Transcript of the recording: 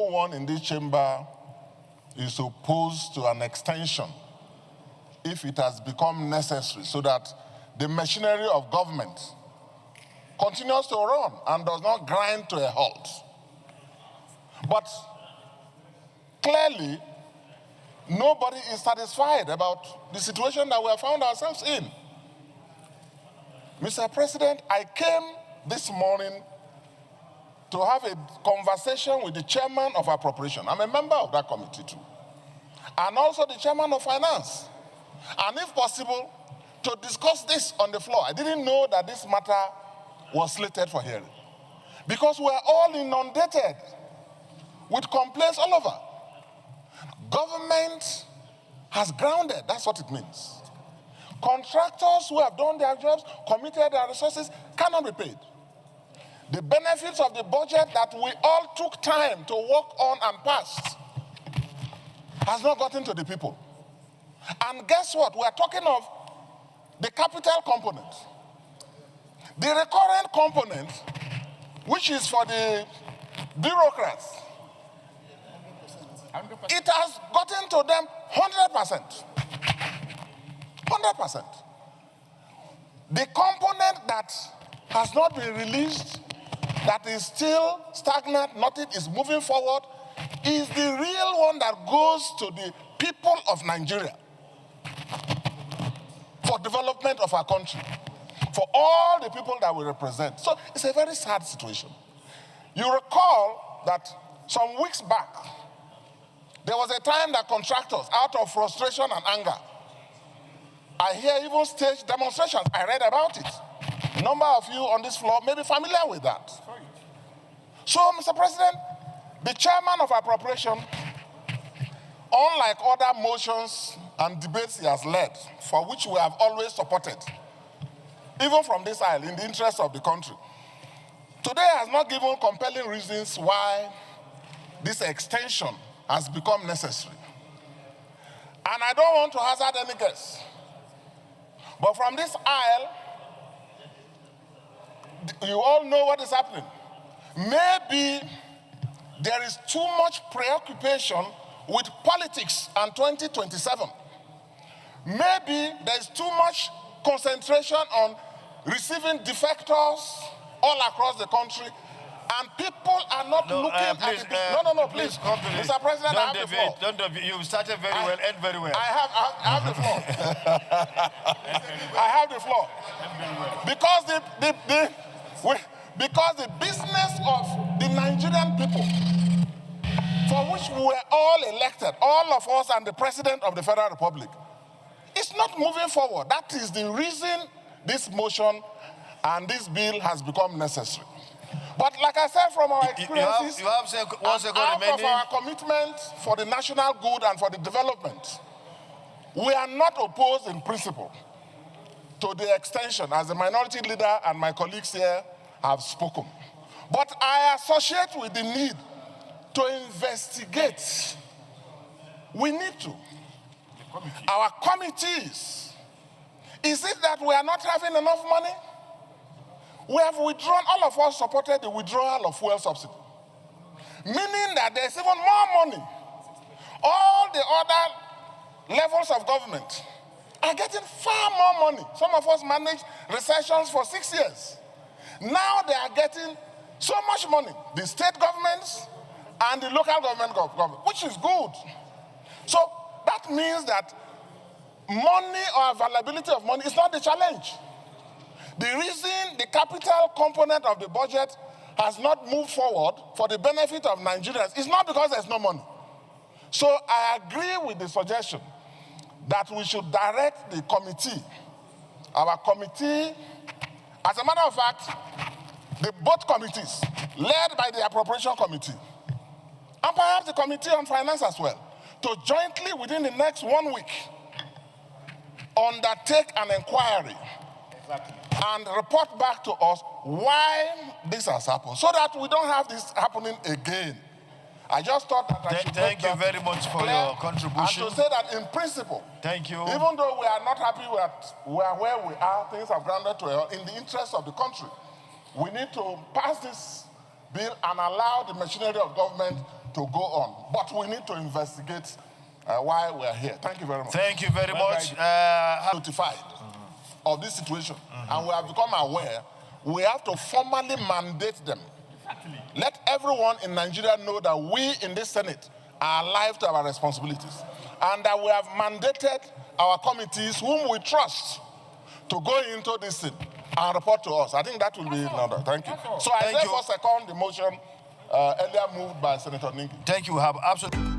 No one in this chamber is opposed to an extension if it has become necessary so that the machinery of government continues to run and does not grind to a halt. But clearly, nobody is satisfied about the situation that we have found ourselves in. Mr. President, I came this morning to have a conversation with the chairman of appropriation. I'm a member of that committee too. And also the chairman of finance. And if possible, to discuss this on the floor. I didn't know that this matter was slated for hearing. Because we're all inundated with complaints all over. Government has grounded, that's what it means. Contractors who have done their jobs, committed their resources, cannot be paid. The benefits of the budget that we all took time to work on and pass has not gotten to the people. And guess what? We are talking of the capital component. The recurrent component, which is for the bureaucrats, 100%. It has gotten to them 100%. 100%. The component that has not been released, that is still stagnant, nothing is moving forward, is the real one that goes to the people of Nigeria for development of our country, for all the people that we represent. So it's a very sad situation. You recall that some weeks back, there was a time that contractors, out of frustration and anger, I hear even stage demonstrations. I read about it. A number of you on this floor may be familiar with that. So, Mr. President, the chairman of appropriation, unlike other motions and debates he has led, for which we have always supported, even from this aisle, in the interest of the country, today has not given compelling reasons why this extension has become necessary. And I don't want to hazard any guess, but from this aisle, you all know what is happening. Maybe there is too much preoccupation with politics and 2027. Maybe there is too much concentration on receiving defectors all across the country, and people are not looking at it. Please. Mr. President, I have the floor. You started very well, end very well. I have the floor. I have the floor. Because the business of the Nigerian people, for which we were all elected, all of us and the President of the Federal Republic, is not moving forward. That is the reason this motion and this bill has become necessary. But like I said, from our experiences, you have out of our commitment for the national good and for the development, we are not opposed in principle to the extension, as the minority leader and my colleagues here have spoken. But I associate with the need to investigate. We need to. Our committees, is it that we are not having enough money? We have withdrawn, all of us supported the withdrawal of fuel subsidy, meaning that there's even more money. All the other levels of government are getting far more money. Some of us managed recessions for 6 years. Now they are getting so much money, the state governments and the local government, which is good. So that means that money or availability of money is not the challenge. The reason the capital component of the budget has not moved forward for the benefit of Nigerians is not because there's no money. So I agree with the suggestion that we should direct the committee, our committee, as a matter of fact, both committees, led by the Appropriation Committee, and perhaps the Committee on Finance as well, to jointly, within the next 1 week, undertake an inquiry and report back to us why this has happened, so that we don't have this happening again. I just thought that I should Thank you very much for your contribution. And to say that in principle, thank you. Even though we are not happy with where we are, things have grounded to in the interest of the country. We need to pass this bill and allow the machinery of government to go on. But we need to investigate why we are here. Thank you very much. Thank you very much. Notified of this situation, and we have become aware, we have to formally mandate them. Let everyone in Nigeria know that we in this Senate are alive to our responsibilities, and that we have mandated our committees, whom we trust, to go into this thing and report to us. I think that will be in order. Thank you. So I therefore second the motion earlier moved by Senator Ningi. Thank you. We have absolutely.